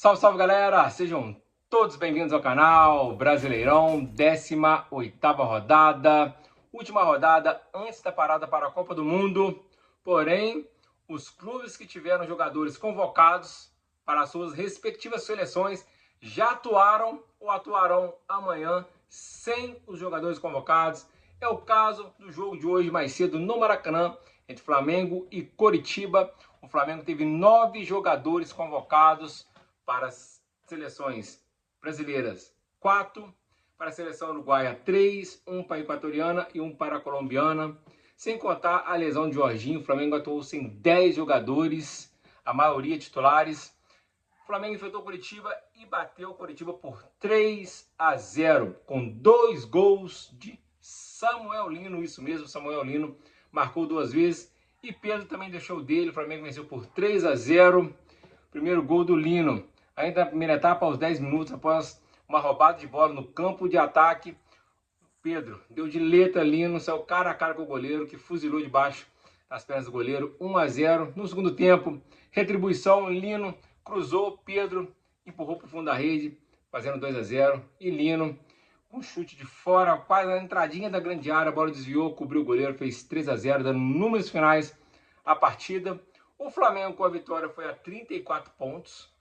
Salve, salve, galera! Sejam todos bem-vindos ao canal Brasileirão, 18ª rodada, última rodada antes da parada para a Copa do Mundo. Porém, os clubes que tiveram jogadores convocados para as suas respectivas seleções já atuaram ou atuarão amanhã sem os jogadores convocados. É o caso do jogo de hoje mais cedo no Maracanã, entre Flamengo e Coritiba. O Flamengo teve 9 jogadores convocados para as seleções brasileiras, 4, para a seleção uruguaia, 3, 1 para a equatoriana e 1 para a colombiana. Sem contar a lesão de Jorginho, o Flamengo atuou sem 10 jogadores, a maioria titulares. O Flamengo enfrentou o Coritiba e bateu o Coritiba por 3-0, com 2 gols de Samuel Lino, isso mesmo, Samuel Lino marcou 2 vezes e Pedro também deixou dele. O Flamengo venceu por 3-0, primeiro gol do Lino. Ainda na primeira etapa, aos 10 minutos, após uma roubada de bola no campo de ataque, Pedro deu de letra Lino, saiu cara a cara com o goleiro, que fuzilou debaixo das pernas do goleiro, 1-0. No segundo tempo, retribuição, Lino cruzou, Pedro empurrou para o fundo da rede, fazendo 2-0. E Lino, com chute de fora, quase na entradinha da grande área, a bola desviou, cobriu o goleiro, fez 3-0, dando números finais à partida. O Flamengo, com a vitória, foi a 34 pontos,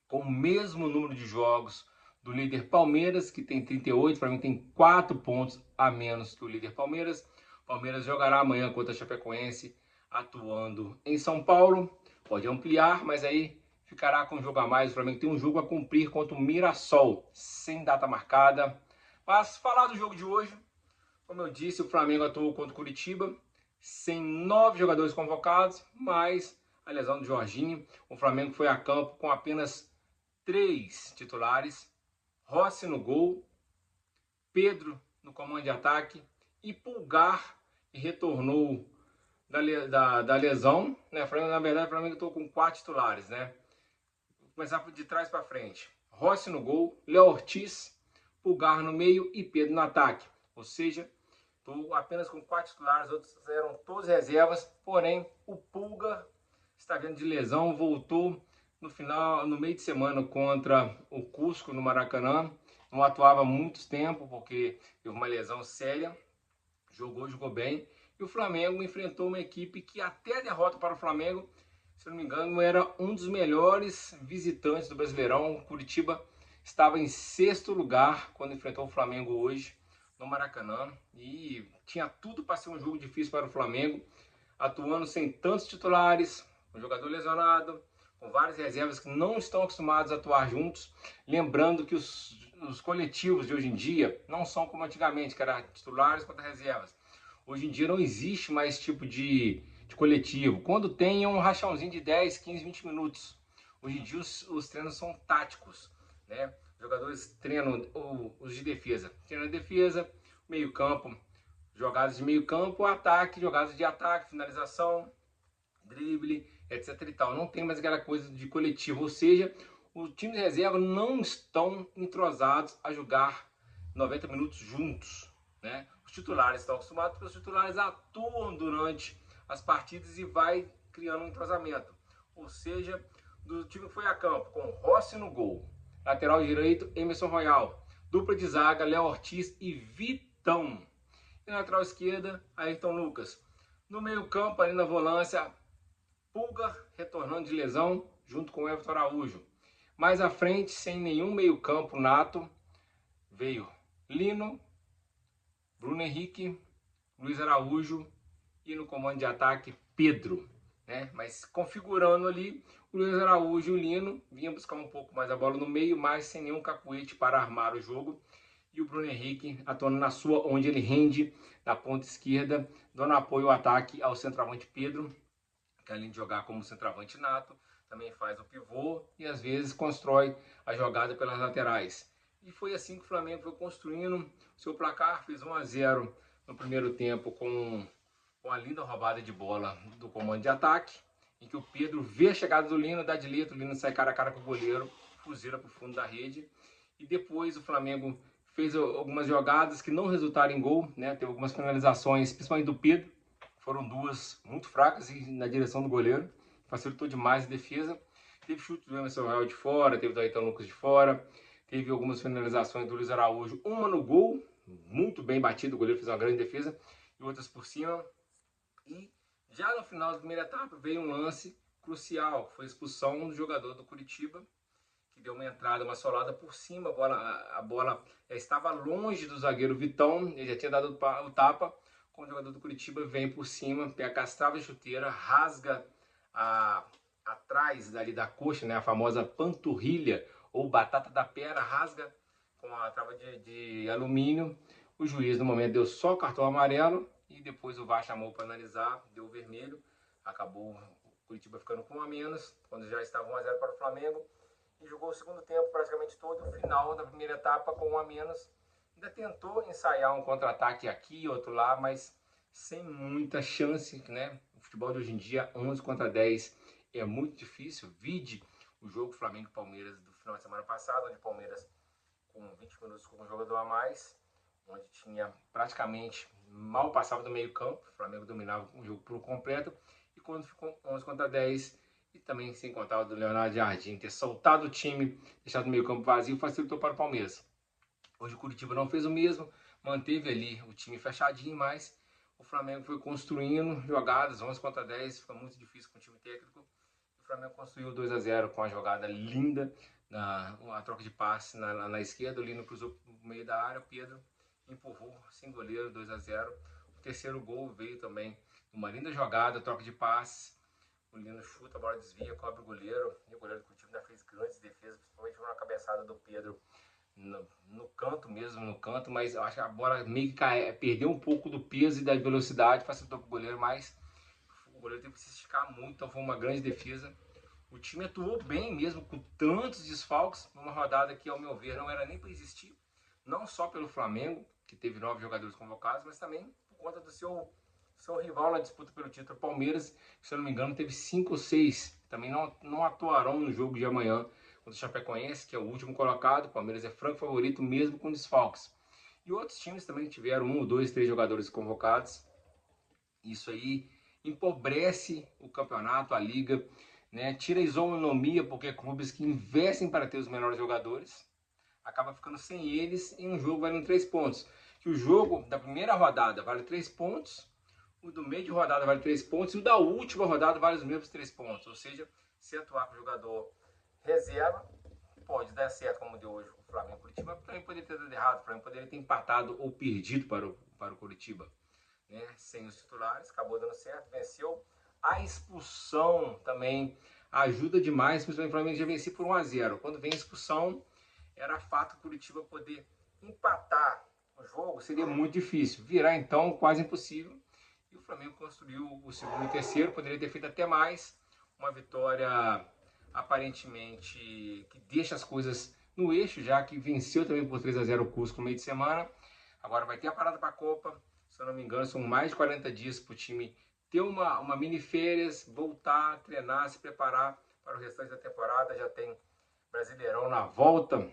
com o mesmo número de jogos do líder Palmeiras, que tem 38, o Flamengo tem 4 pontos a menos que o líder Palmeiras. O Palmeiras jogará amanhã contra a Chapecoense, atuando em São Paulo. Pode ampliar, mas aí ficará com um jogo a mais. O Flamengo tem um jogo a cumprir contra o Mirassol, sem data marcada. Mas falar do jogo de hoje, como eu disse, o Flamengo atuou contra o Coritiba, sem 9 jogadores convocados, mais a lesão do Jorginho. O Flamengo foi a campo com apenas 3 titulares: Rossi no gol, Pedro no comando de ataque e Pulgar, que retornou da lesão, né? Na verdade, o Flamengo estou com 4 titulares, né? Vou começar de trás para frente: Rossi no gol, Léo Ortiz, Pulgar no meio e Pedro no ataque. Ou seja, estou apenas com 4 titulares, os outros eram todos reservas. Porém, o Pulgar está vindo de lesão, voltou no meio de semana contra o Cusco no Maracanã. Não atuava há muito tempo porque teve uma lesão séria. Jogou bem. E o Flamengo enfrentou uma equipe que até a derrota para o Flamengo, se não me engano, era um dos melhores visitantes do Brasileirão. O Coritiba estava em 6º lugar quando enfrentou o Flamengo hoje no Maracanã. E tinha tudo para ser um jogo difícil para o Flamengo, atuando sem tantos titulares, um jogador lesionado, com várias reservas que não estão acostumados a atuar juntos. Lembrando que os coletivos de hoje em dia não são como antigamente, que era titulares contra reservas. Hoje em dia não existe mais esse tipo de coletivo. Quando tem, é um rachãozinho de 10, 15, 20 minutos. Hoje em dia os treinos são táticos, né? Os jogadores treinam os de defesa. Treinam defesa, meio campo, jogadas de meio campo, ataque, jogadas de ataque, finalização, drible, etc e tal. Não tem mais aquela coisa de coletivo, ou seja, os times de reserva não estão entrosados a jogar 90 minutos juntos, né? Os titulares estão acostumados, porque os titulares atuam durante as partidas e vai criando um entrosamento. Ou seja, do time que foi a campo, com Rossi no gol, lateral direito, Emerson Royal, dupla de zaga, Léo Ortiz e Vitão. E na lateral esquerda, Ayrton Lucas. No meio campo, ali na volância, Pulgar retornando de lesão, junto com o Everton Araújo. Mais à frente, sem nenhum meio campo nato, veio Lino, Bruno Henrique, Luiz Araújo e no comando de ataque, Pedro, né? Mas configurando ali, o Luiz Araújo e o Lino vinham buscar um pouco mais a bola no meio, mas sem nenhum cacuete para armar o jogo. E o Bruno Henrique atuando na sua, onde ele rende, na ponta esquerda, dando apoio ao ataque ao centroavante Pedro, que além de jogar como centroavante nato, também faz o pivô e às vezes constrói a jogada pelas laterais. E foi assim que o Flamengo foi construindo seu placar. Fez 1-0 no primeiro tempo com a linda roubada de bola do comando de ataque, em que o Pedro vê a chegada do Lino, dá de letra, o Lino sai cara a cara com o goleiro, fuzila para o fundo da rede. E depois o Flamengo fez algumas jogadas que não resultaram em gol, né? Teve algumas finalizações, principalmente do Pedro, foram 2 muito fracas e na direção do goleiro, facilitou demais a defesa. Teve chute do Emerson Royal de fora, teve do Ayrton Lucas de fora, teve algumas finalizações do Luiz Araújo, uma no gol, muito bem batido, o goleiro fez uma grande defesa, e outras por cima. E já no final da primeira etapa veio um lance crucial, foi a expulsão do jogador do Curitiba, que deu uma entrada, uma solada por cima, a bola estava longe do zagueiro Vitão, ele já tinha dado o tapa, quando o jogador do Curitiba vem por cima, pega a trava de chuteira, rasga atrás dali da coxa, né, a famosa panturrilha ou batata da perna, rasga com a trava de alumínio. O juiz no momento deu só o cartão amarelo e depois o VAR chamou para analisar, deu vermelho, acabou o Curitiba ficando com 1 a menos, quando já estava 1 a 0 para o Flamengo, e jogou o segundo tempo praticamente todo, o final da primeira etapa com 1 a menos. Ainda tentou ensaiar um contra-ataque aqui, outro lá, mas sem muita chance, né? O futebol de hoje em dia, 11 contra 10, é muito difícil. Vide o jogo Flamengo e Palmeiras do final de semana passado, onde o Palmeiras, com 20 minutos com um jogador a mais, onde tinha praticamente mal passava do meio campo, o Flamengo dominava o jogo por completo, e quando ficou 11 contra 10, e também sem contar o do Leonardo Jardim ter soltado o time, deixado o meio campo vazio, facilitou para o Palmeiras. Hoje o Curitiba não fez o mesmo, manteve ali o time fechadinho, mas o Flamengo foi construindo jogadas, 11 contra 10, fica muito difícil com o time técnico. O Flamengo construiu 2 a 0 com a jogada linda, a troca de passe na esquerda, o Lino cruzou no meio da área, o Pedro empurrou sem goleiro, 2 a 0. O terceiro gol veio também uma linda jogada, troca de passe, o Lino chuta, a bola desvia, cobre o goleiro, e o goleiro do Curitiba ainda fez grandes defesas, principalmente uma cabeçada do Pedro no canto mesmo, no canto, mas eu acho que a bola meio que perdeu um pouco do peso e da velocidade, facilitou para o goleiro, mas o goleiro teve que se esticar muito, então foi uma grande defesa. O time atuou bem mesmo, com tantos desfalques, numa rodada que, ao meu ver, não era nem para existir, não só pelo Flamengo, que teve 9 jogadores convocados, mas também por conta do seu rival na disputa pelo título, Palmeiras, que, se eu não me engano, teve 5 ou 6, também não atuarão no jogo de amanhã contra o Chapecoense, que é o último colocado. O Palmeiras é franco favorito, mesmo com desfalques. E outros times também tiveram 1, 2, 3 jogadores convocados. Isso aí empobrece o campeonato, a liga, né? Tira a isonomia, porque clubes que investem para ter os melhores jogadores acaba ficando sem eles em um jogo valendo 3 pontos. Que o jogo da primeira rodada vale 3 pontos, o do meio de rodada vale 3 pontos e o da última rodada vale os mesmos 3 pontos. Ou seja, se atuar com o jogador reserva, pode dar certo, como deu hoje o Flamengo e Curitiba, também poderia ter dado errado, o Flamengo poderia ter empatado ou perdido para o Curitiba, né? Sem os titulares, acabou dando certo, venceu. A expulsão também ajuda demais, principalmente o Flamengo já vencia por 1 a 0. Quando vem a expulsão, era fato o Curitiba poder empatar o jogo, seria muito difícil. Virar, então, quase impossível. E o Flamengo construiu o segundo e terceiro, poderia ter feito até mais. Uma vitória aparentemente que deixa as coisas no eixo, já que venceu também por 3 a 0 o Cusco no meio de semana. Agora vai ter a parada para a Copa, se eu não me engano, são mais de 40 dias para o time ter uma mini férias, voltar, treinar, se preparar para o restante da temporada. Já tem Brasileirão na volta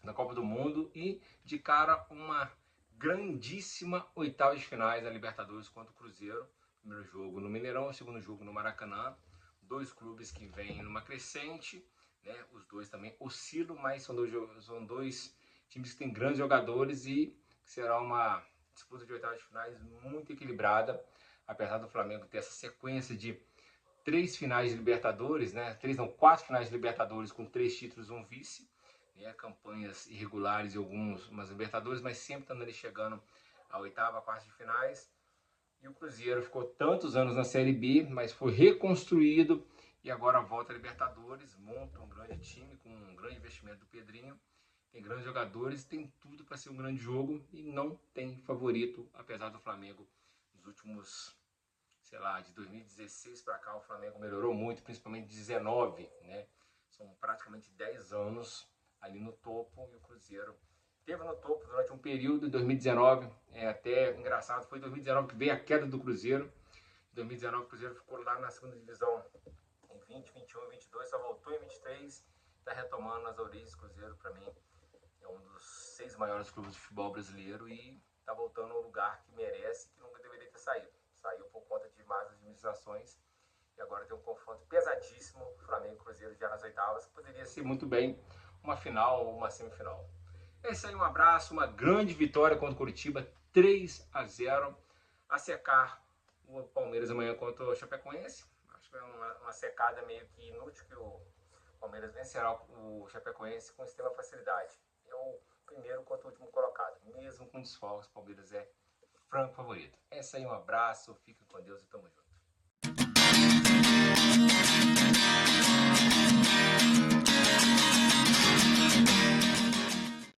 da Copa do Mundo e de cara uma grandíssima oitava de finais da Libertadores contra o Cruzeiro. Primeiro jogo no Mineirão, segundo jogo no Maracanã. Dois clubes que vêm numa crescente, né? Os dois também oscilam, mas são dois times que têm grandes jogadores e será uma disputa de oitavas de finais muito equilibrada, apesar do Flamengo ter essa sequência de 3 finais de Libertadores, né? 4 finais de Libertadores com 3 títulos e um vice, né? Campanhas irregulares e umas Libertadores, mas sempre estando ali chegando à oitava, quarta de finais. E o Cruzeiro ficou tantos anos na Série B, mas foi reconstruído e agora volta a Libertadores, monta um grande time com um grande investimento do Pedrinho, tem grandes jogadores, tem tudo para ser um grande jogo e não tem favorito, apesar do Flamengo nos últimos, sei lá, de 2016 para cá o Flamengo melhorou muito, principalmente de 19, né? São praticamente 10 anos ali no topo e o Cruzeiro esteve no topo durante um período, em 2019, até engraçado, foi em 2019 que veio a queda do Cruzeiro. Em 2019 o Cruzeiro ficou lá na segunda divisão em 20, 21, 22, só voltou em 23, está retomando nas origens. O Cruzeiro, para mim, é um dos 6 maiores clubes de futebol brasileiro e está voltando ao lugar que merece, que nunca deveria ter saído. Saiu por conta de más administrações e agora tem um confronto pesadíssimo, Flamengo e Cruzeiro. Cruzeiro já nas oitavas, poderia ser muito bem uma final ou uma semifinal. É isso aí, um abraço, uma grande vitória contra o Curitiba, 3-0, a secar o Palmeiras amanhã contra o Chapecoense. Acho que é uma secada meio que inútil, que o Palmeiras vencerá o Chapecoense com extrema facilidade. É o primeiro contra o último colocado, mesmo com desfalques, o Palmeiras é franco favorito. É isso aí, um abraço, fica com Deus e tamo junto.